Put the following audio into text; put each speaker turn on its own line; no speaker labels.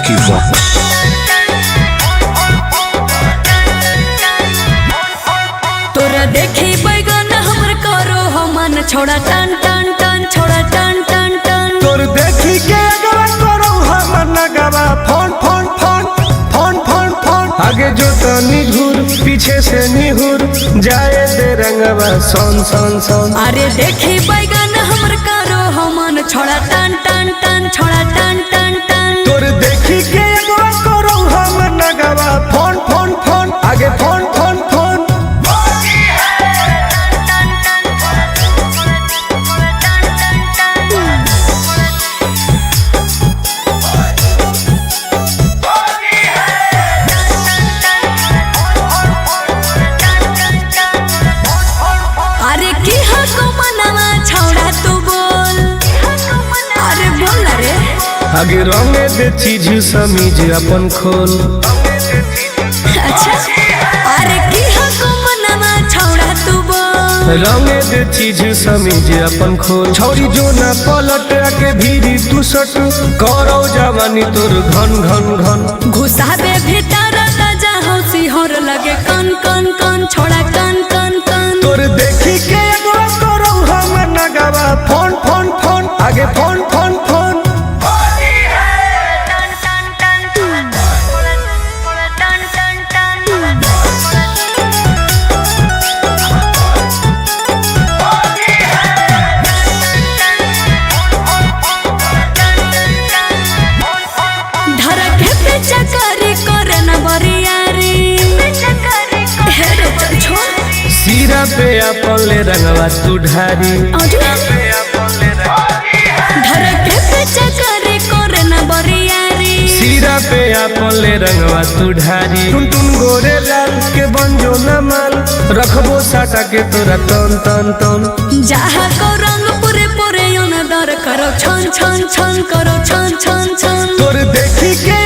Vicky Vox.
तोरा देखी बैगन हमर करो हमन छोड़ा टन टन टन छोड़ा टन टन टन
तोर देखी के अगवा करो हमर नगवा phone phone phone phone phone phone आगे जो तनी घूर पीछे से निहुर जाए दे रंगवा सोन सोन सोन।
अरे देखी बैगन हमर करो हमन छोड़ा टन टन टन छोड़ा टन टन टन
तोर देखी के अगवा करो हमर नगवा फोन फोन फोन आगे फोन फोन फोन।
अरे की हको मनवा छोड़ा तू बोल अरे बोल रे
आगे रंगे दे चीज समीज अपन खोल।
अच्छा अरे की हको मनवा छोड़ा तू बोल
रंगे दे चीज समीज अपन खोल। छौरी जो ना पलट के भीरी तू सट करो जवानी तोर घन घन घन
घुसाबे भीतर ताजा हौसी होर लगे कन कन कन छोड़ा कन कन कन
तोर देखी के अगवा करो हम नगवा फोन फोन फोन आगे फोन फोन फोन।
धरके पे चकरी करे न बरियारी हे रे चल छोड़
सीरा पे अपन ले रंगवा तू ढारी।
धरके पे चकरी करे न बरियारी
सीरा पे अपन ले रंगवा तू ढारी। टुन टुन गोरे लाल के बंजो न माल रखबो साटा के तोरा तन तन तन।
जहाँ को रंग पूरे पूरे दर करो छन छन छन करो छन छन छन
तोर देखी के